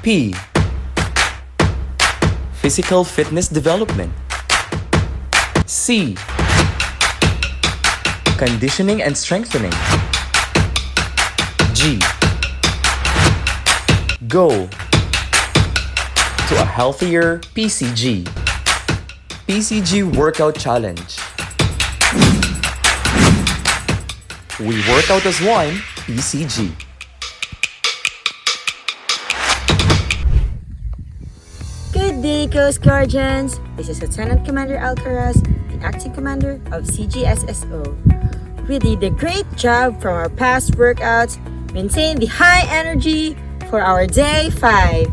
P. Physical fitness development. C. Conditioning and strengthening. G. Go to a healthier PCG. PCG Workout Challenge. We work out as one, PCG. Good day, Coast Guardians! This is Lieutenant Commander Alcaraz, the Acting Commander of CGSSO. We did a great job from our past workouts, maintain the high energy for our day 5.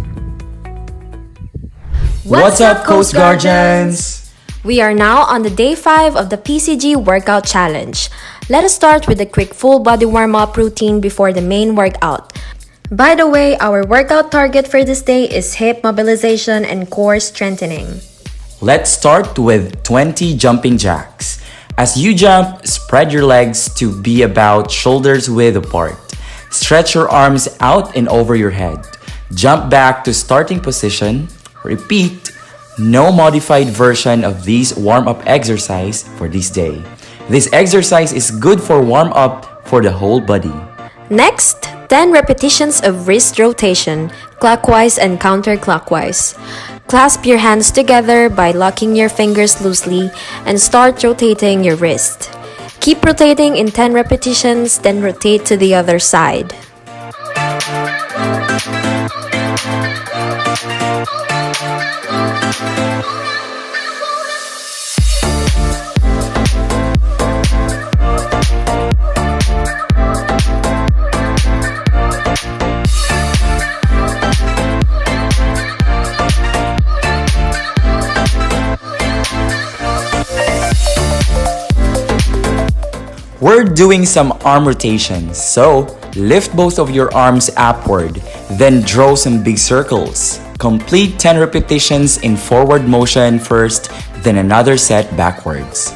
What's up, Coast Guardians? We are now on the day 5 of the PCG Workout Challenge. Let us start with a quick full body warm-up routine before the main workout. By the way, our workout target for this day is hip mobilization and core strengthening. Let's start with 20 jumping jacks. As you jump, spread your legs to be about shoulders width apart. Stretch your arms out and over your head. Jump back to starting position. Repeat. No modified version of this warm-up exercise for this day. This exercise is good for warm-up for the whole body. Next, 10 repetitions of wrist rotation, clockwise and counterclockwise. Clasp your hands together by locking your fingers loosely and start rotating your wrist. Keep rotating in 10 repetitions, then rotate to the other side. We're doing some arm rotations, so lift both of your arms upward, then draw some big circles. Complete 10 repetitions in forward motion first, then another set backwards.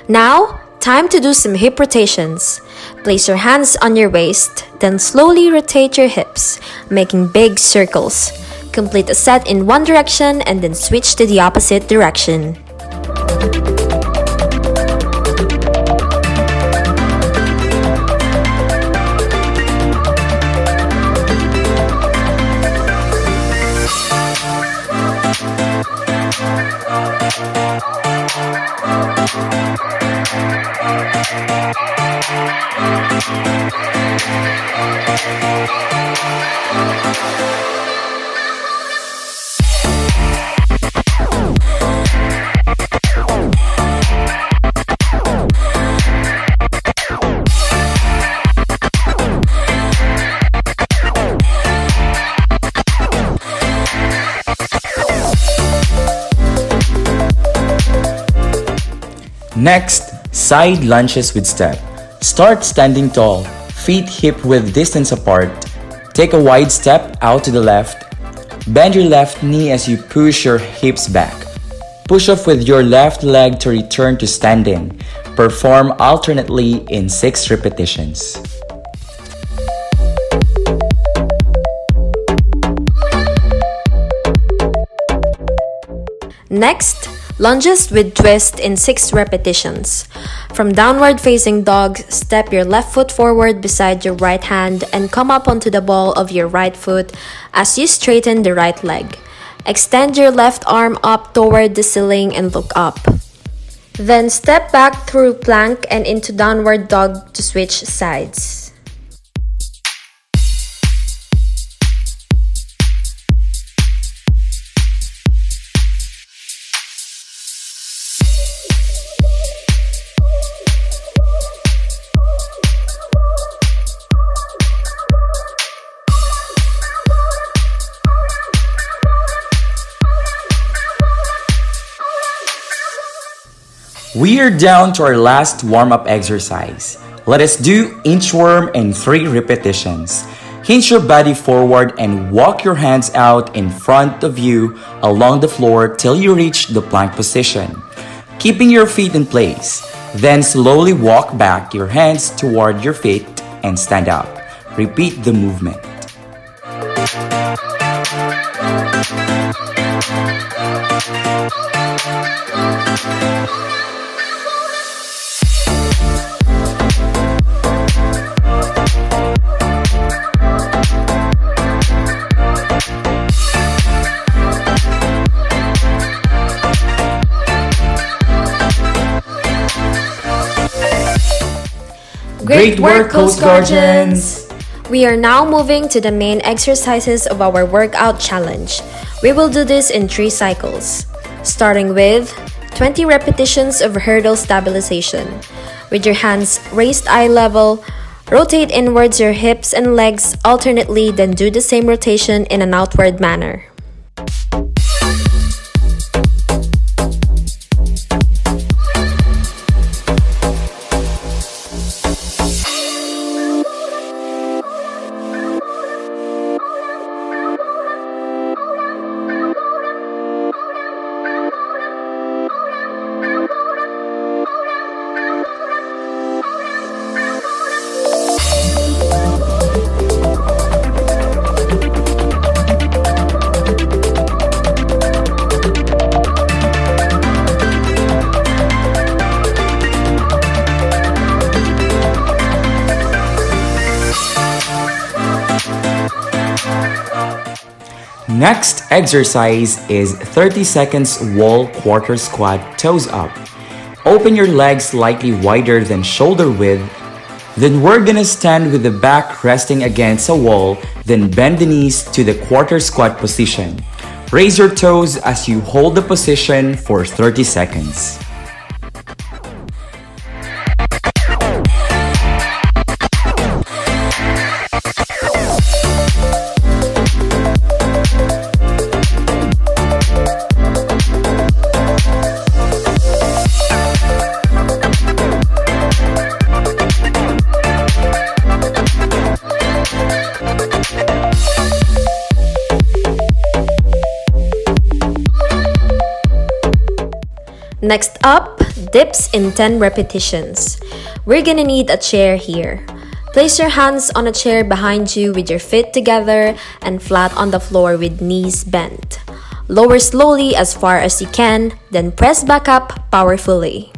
Now, time to do some hip rotations. Place your hands on your waist, then slowly rotate your hips, making big circles. Complete a set in one direction and then switch to the opposite direction. Next, side lunges with step. Start standing tall, feet hip width distance apart. Take a wide step out to the left. Bend your left knee as you push your hips back. Push off with your left leg to return to standing. Perform alternately in 6 repetitions. Next, lunges with twist in 6 repetitions. From downward facing dog, step your left foot forward beside your right hand and come up onto the ball of your right foot as you straighten the right leg. Extend your left arm up toward the ceiling and look up. Then step back through plank and into downward dog to switch sides. We are down to our last warm-up exercise. Let us do inchworm in 3 repetitions. Hinge your body forward and walk your hands out in front of you along the floor till you reach the plank position, keeping your feet in place. Then slowly walk back your hands toward your feet and stand up. Repeat the movement. Great work, Coast Guardians! We are now moving to the main exercises of our workout challenge. We will do this in 3 cycles, starting with 20 repetitions of hurdle stabilization. With your hands raised eye level, rotate inwards your hips and legs alternately, then do the same rotation in an outward manner. Next exercise is 30 seconds wall quarter squat toes up. Open your legs slightly wider than shoulder width. Then we're gonna stand with the back resting against a wall, then bend the knees to the quarter squat position. Raise your toes as you hold the position for 30 seconds. Next up, dips in 10 repetitions. We're gonna need a chair here. Place your hands on a chair behind you with your feet together and flat on the floor with knees bent. Lower slowly as far as you can, then press back up powerfully.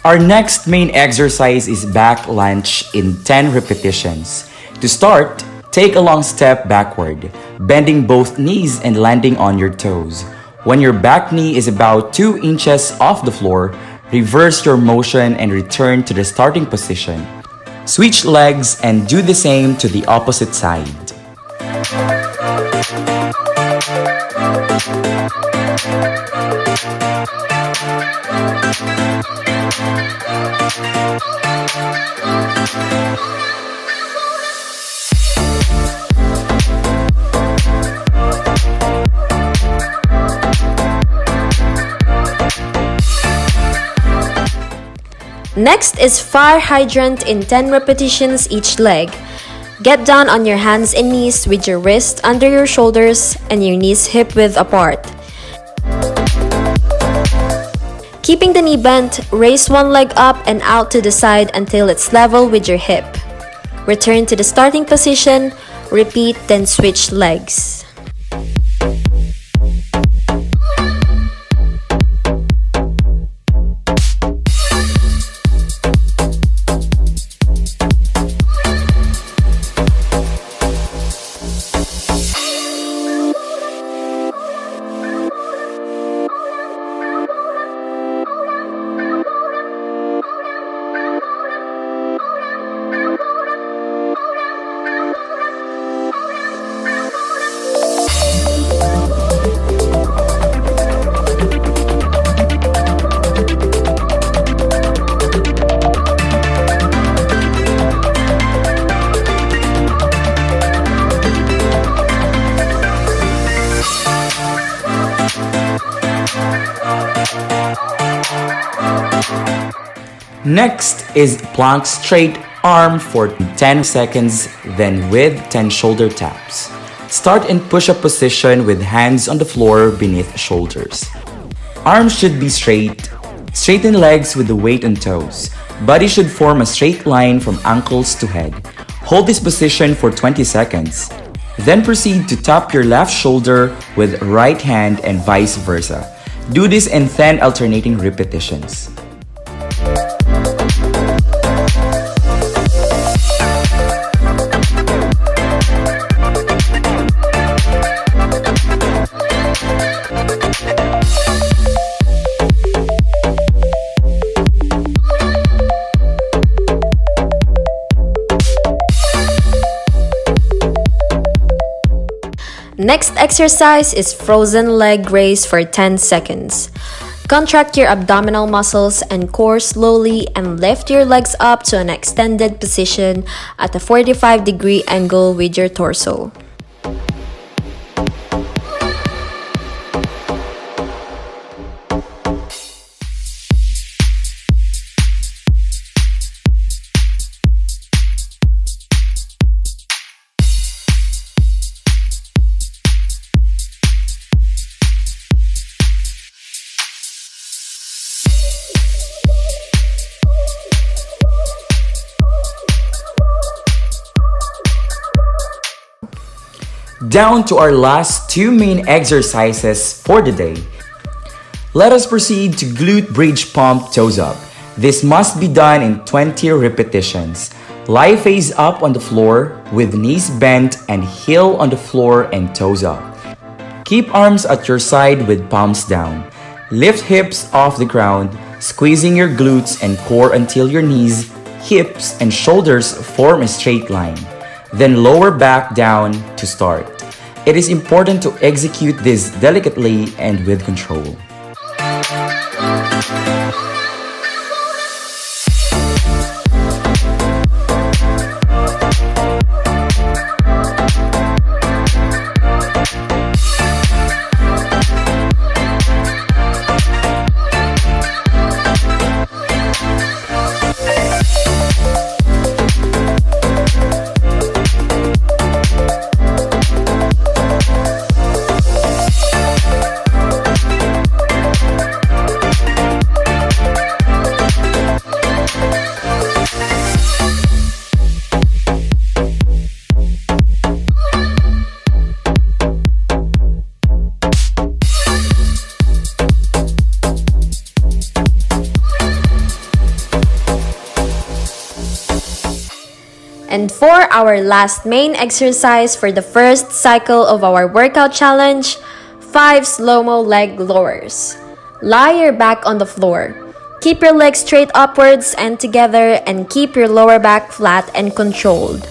Our next main exercise is back lunge in 10 repetitions. To start, take a long step backward, bending both knees and landing on your toes. When your back knee is about 2 inches off the floor, reverse your motion and return to the starting position. Switch legs and do the same to the opposite side. Next is fire hydrant in 10 repetitions each leg. Get down on your hands and knees with your wrist under your shoulders and your knees hip width apart. Keeping the knee bent, raise one leg up and out to the side until it's level with your hip. Return to the starting position, repeat, then switch legs. Next is plank straight arm for 10 seconds, then with 10 shoulder taps. Start in push-up position with hands on the floor beneath shoulders. Arms should be straight. Straighten legs with the weight on toes. Body should form a straight line from ankles to head. Hold this position for 20 seconds. Then proceed to tap your left shoulder with right hand and vice versa. Do this in 10 alternating repetitions. Next exercise is frozen leg raise for 10 seconds. Contract your abdominal muscles and core slowly and lift your legs up to an extended position at a 45-degree angle with your torso. Down to our last two main exercises for the day. Let us proceed to glute bridge pump toes up. This must be done in 20 repetitions. Lie face up on the floor with knees bent and heel on the floor and toes up. Keep arms at your side with palms down. Lift hips off the ground, squeezing your glutes and core until your knees, hips, and shoulders form a straight line. Then lower back down to start. It is important to execute this delicately and with control. And for our last main exercise for the first cycle of our workout challenge, 5 slow-mo leg lowers. Lie your back on the floor. Keep your legs straight upwards and together and keep your lower back flat and controlled.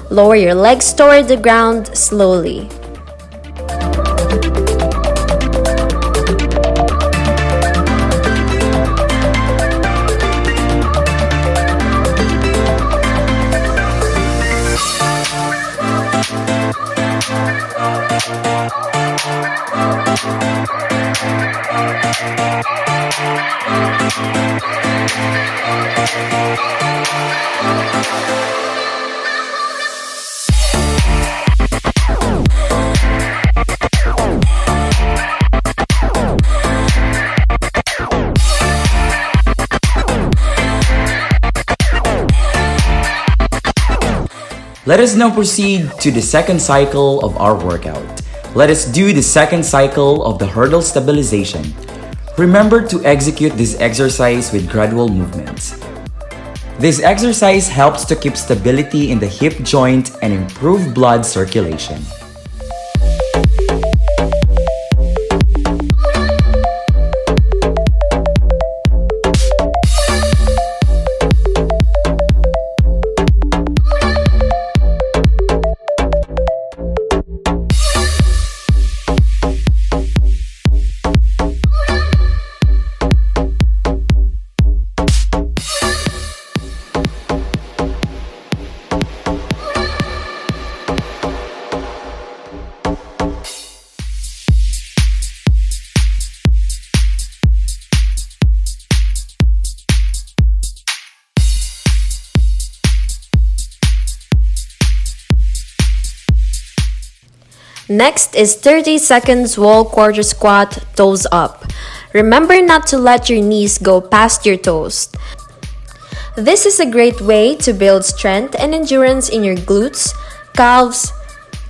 Lower your legs toward the ground slowly. Let us now proceed to the second cycle of our workout. Let us do the second cycle of the hurdle stabilization. Remember to execute this exercise with gradual movements. This exercise helps to keep stability in the hip joint and improve blood circulation. Next is 30 seconds wall quarter squat, toes up. Remember not to let your knees go past your toes. This is a great way to build strength and endurance in your glutes, calves,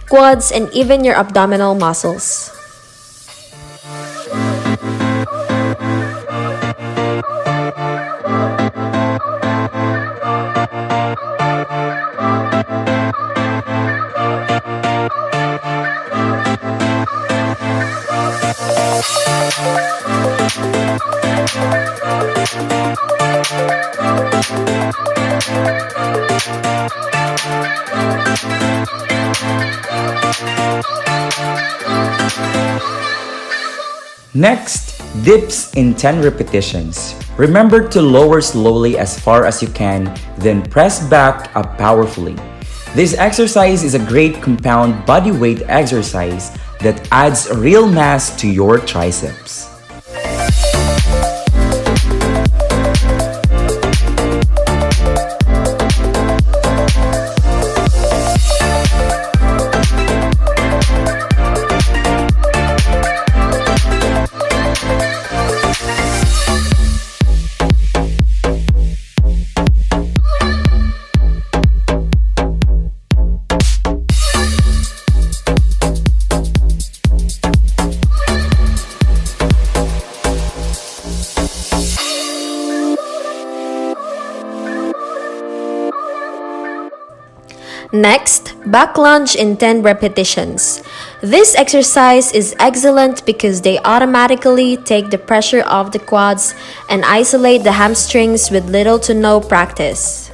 quads, and even your abdominal muscles. Next, dips in 10 repetitions. Remember to lower slowly as far as you can, then press back up powerfully. This exercise is a great compound body weight exercise that adds real mass to your triceps. Next, back lunge in 10 repetitions. This exercise is excellent because they automatically take the pressure off the quads and isolate the hamstrings with little to no practice.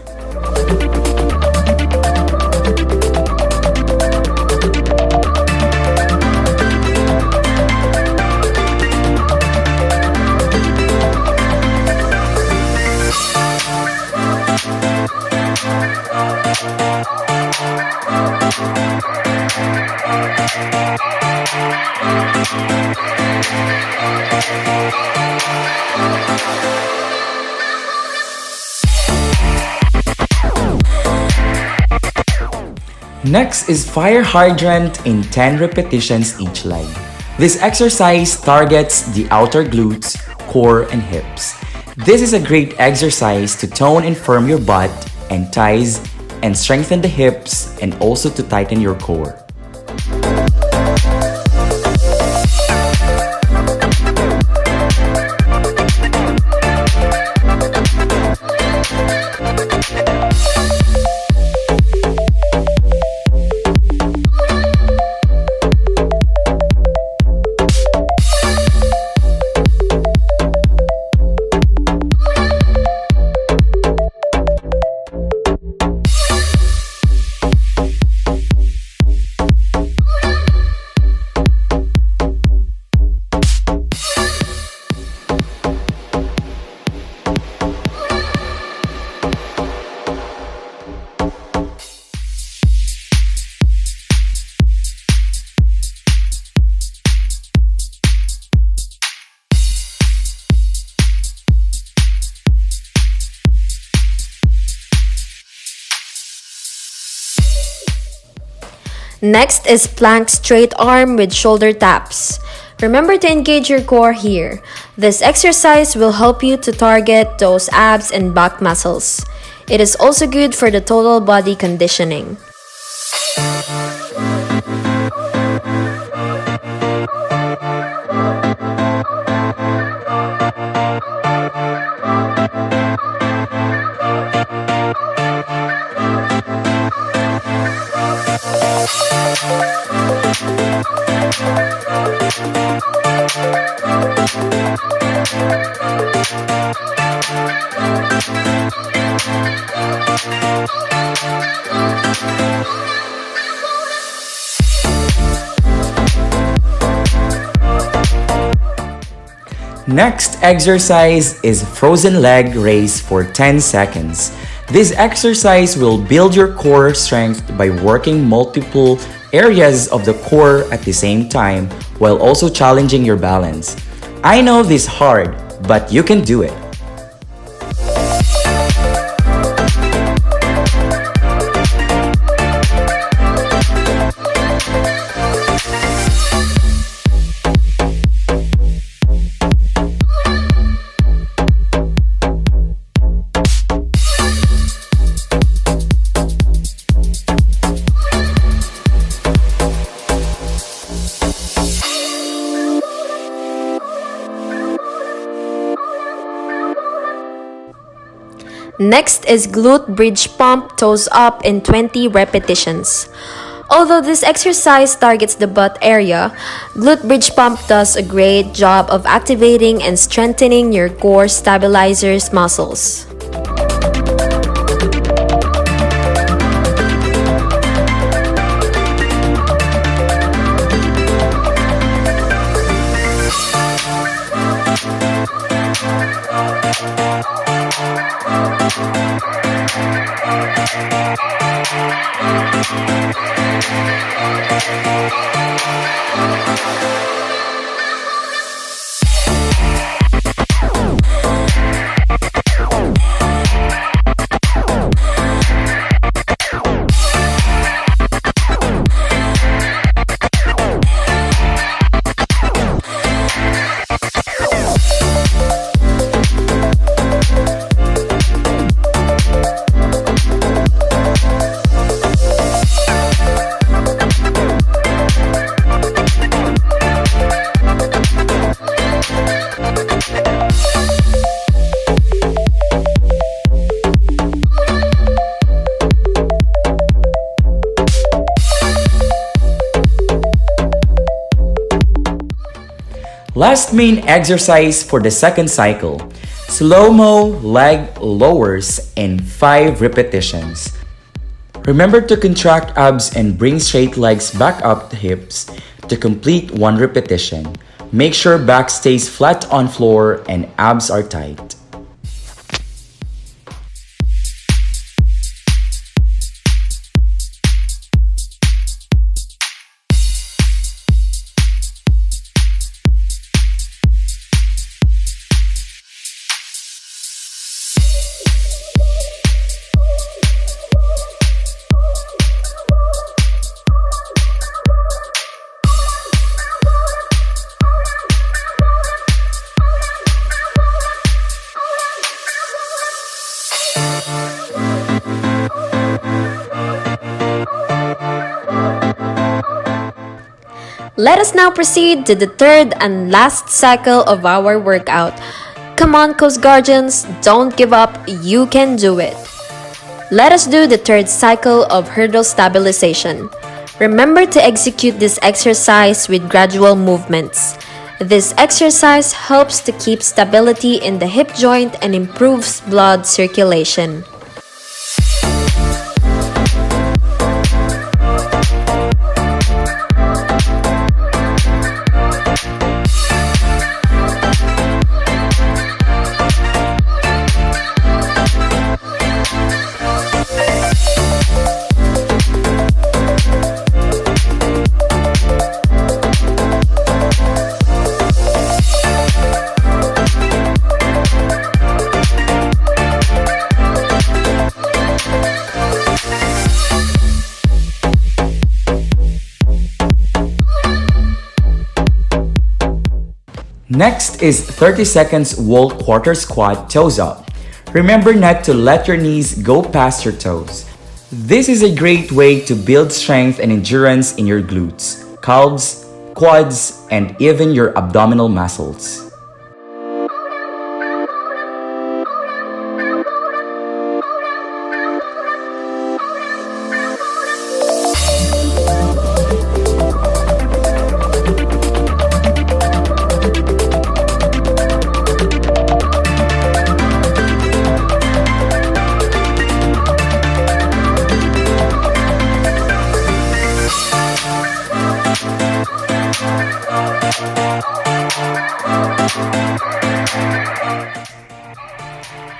Next is fire hydrant in 10 repetitions each leg. This exercise targets the outer glutes, core, and hips. This is a great exercise to tone and firm your butt and thighs and strengthen the hips and also to tighten your core. Next is plank straight arm with shoulder taps. Remember to engage your core here. This exercise will help you to target those abs and back muscles. It is also good for the total body conditioning. Next exercise is frozen leg raise for 10 seconds. This exercise will build your core strength by working multiple areas of the core at the same time while also challenging your balance. I know this is hard, but you can do it. Next is glute bridge pump, toes up in 20 repetitions. Although this exercise targets the butt area, glute bridge pump does a great job of activating and strengthening your core stabilizers muscles. Last main exercise for the second cycle, slow-mo leg lowers in 5 repetitions. Remember to contract abs and bring straight legs back up the hips to complete 1 repetition. Make sure back stays flat on floor and abs are tight. Let us now proceed to the third and last cycle of our workout. Come on, Coast Guardians, don't give up, you can do it. Let us do the third cycle of hurdle stabilization. Remember to execute this exercise with gradual movements. This exercise helps to keep stability in the hip joint and improves blood circulation. Next is 30 seconds wall quarter squat toes up. Remember not to let your knees go past your toes. This is a great way to build strength and endurance in your glutes, calves, quads, and even your abdominal muscles.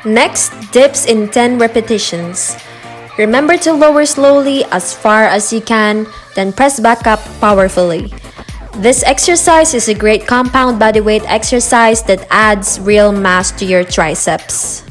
Next, dips in 10 repetitions. Remember to lower slowly as far as you can, then press back up powerfully. This exercise is a great compound bodyweight exercise that adds real mass to your triceps.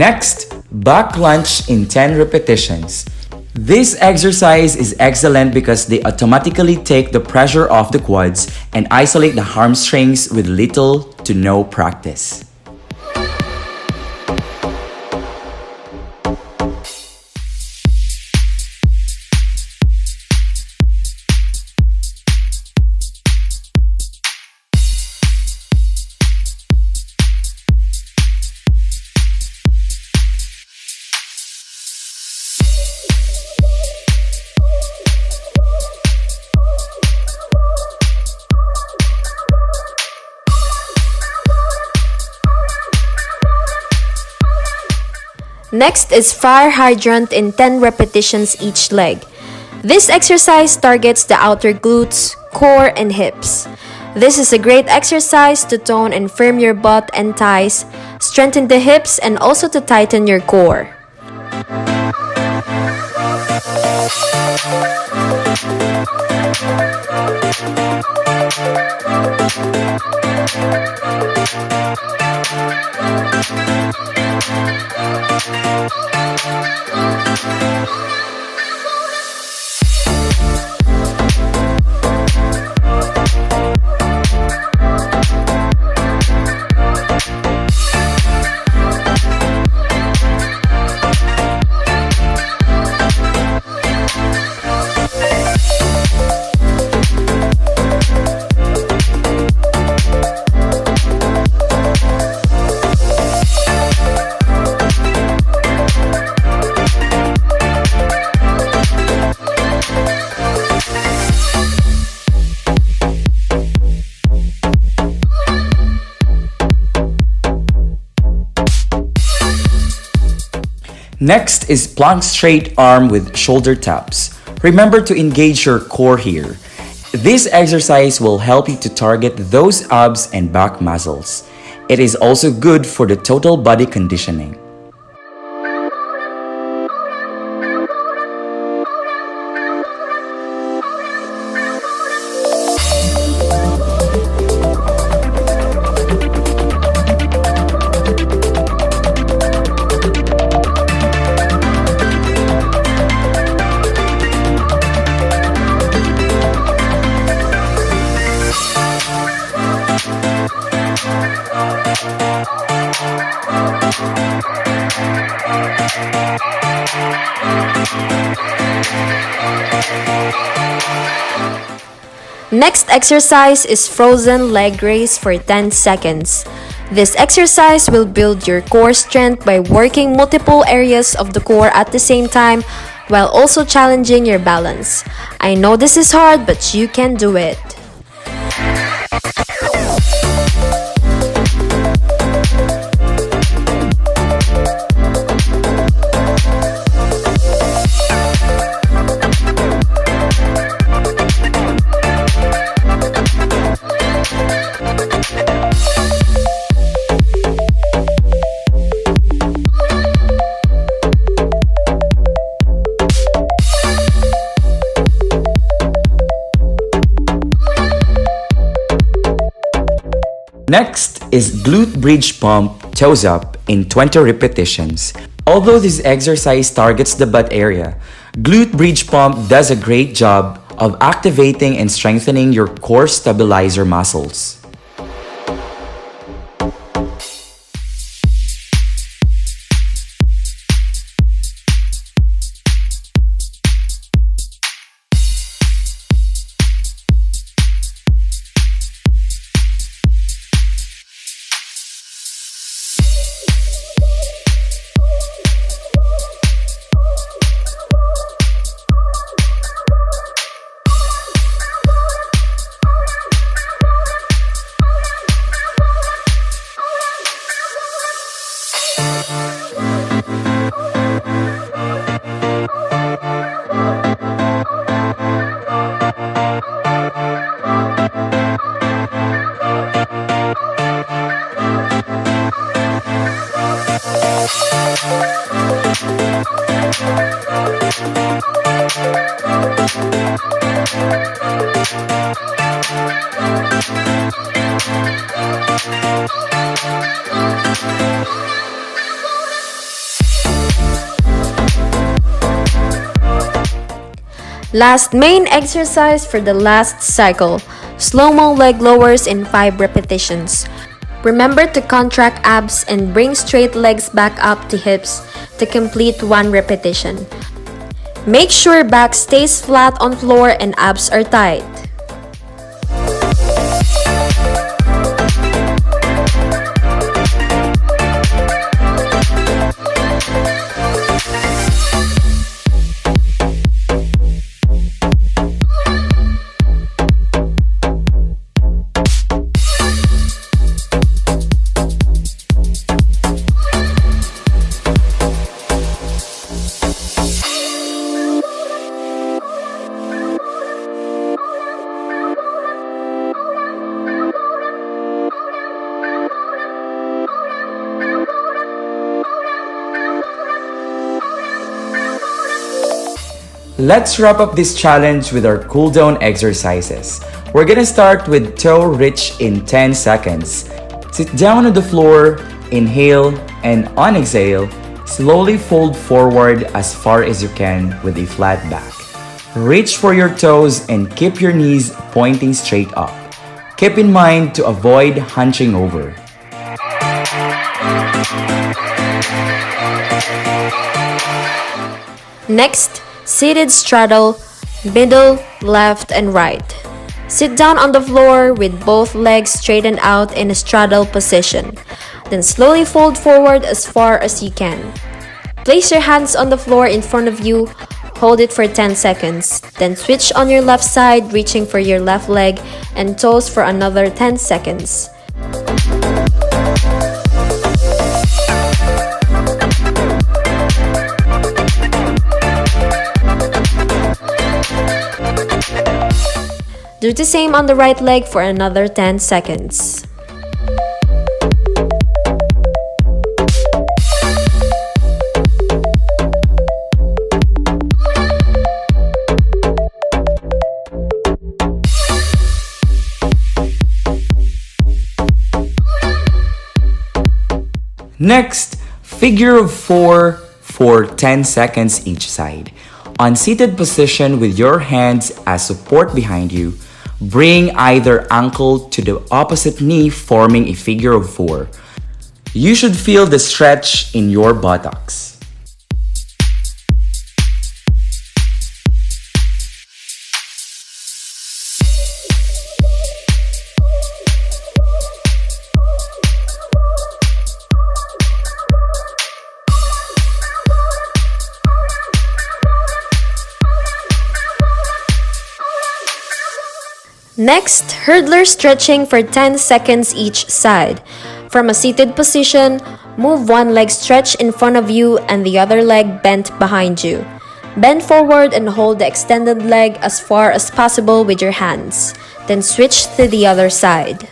Next, back lunge in 10 repetitions. This exercise is excellent because they automatically take the pressure off the quads and isolate the hamstrings with little to no practice. Next is fire hydrant in 10 repetitions each leg. This exercise targets the outer glutes, core, and hips. This is a great exercise to tone and firm your butt and thighs, strengthen the hips, and also to tighten your core. Next is plank straight arm with shoulder taps. Remember to engage your core here. This exercise will help you to target those abs and back muscles. It is also good for the total body conditioning. Next exercise is frozen leg raise for 10 seconds. This exercise will build your core strength by working multiple areas of the core at the same time while also challenging your balance. I know this is hard, but you can do it. Next is glute bridge pump toes up in 20 repetitions. Although this exercise targets the butt area, glute bridge pump does a great job of activating and strengthening your core stabilizer muscles. Last main exercise for the last cycle, slow-mo leg lowers in 5 repetitions. Remember to contract abs and bring straight legs back up to hips to complete 1 repetition. Make sure back stays flat on floor and abs are tight. Let's wrap up this challenge with our cool down exercises. We're gonna start with toe reach in 10 seconds. Sit down on the floor, inhale, and on exhale, slowly fold forward as far as you can with a flat back. Reach for your toes and keep your knees pointing straight up. Keep in mind to avoid hunching over. Next, seated straddle, middle, left, and right. Sit down on the floor with both legs straightened out in a straddle position. Then slowly fold forward as far as you can. Place your hands on the floor in front of you. Hold it for 10 seconds. Then switch on your left side, reaching for your left leg and toes for another 10 seconds. Do the same on the right leg for another 10 seconds. Next, figure of 4 for 10 seconds each side. On seated position with your hands as support behind you, bring either ankle to the opposite knee, forming a figure of 4. You should feel the stretch in your buttocks. Next, hurdler stretching for 10 seconds each side. From a seated position, move one leg stretched in front of you and the other leg bent behind you. Bend forward and hold the extended leg as far as possible with your hands. Then switch to the other side.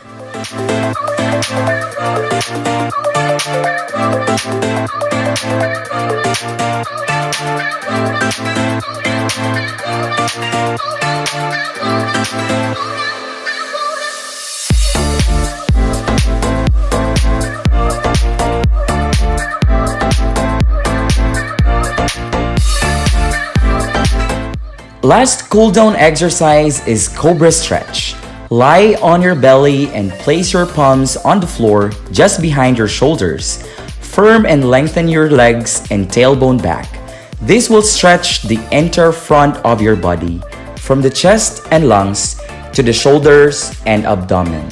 Last cool down exercise is Cobra Stretch. Lie on your belly and place your palms on the floor just behind your shoulders. Firm and lengthen your legs and tailbone back. This will stretch the entire front of your body, from the chest and lungs to the shoulders and abdomen.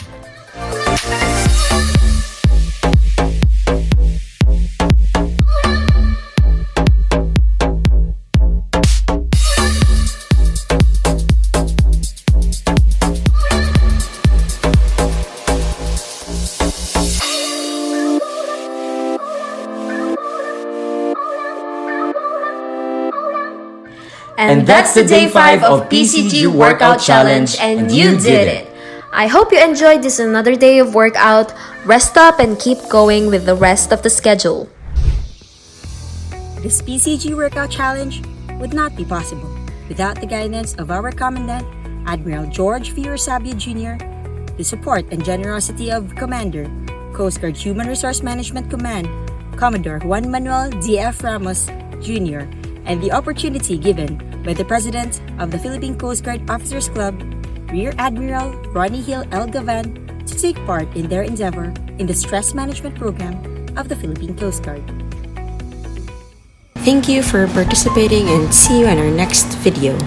And that's the day 5 of PCG Workout Challenge, and you did it! I hope you enjoyed this another day of workout. Rest up and keep going with the rest of the schedule. This PCG Workout Challenge would not be possible without the guidance of our Commandant, Admiral George V. Sabia Jr., the support and generosity of Commander, Coast Guard Human Resource Management Command, Commodore Juan Manuel D.F. Ramos Jr., and the opportunity given by the President of the Philippine Coast Guard Officers Club, Rear Admiral Ronnie Hill L. Gavan, to take part in their endeavor in the stress management program of the Philippine Coast Guard. Thank you for participating and see you in our next video.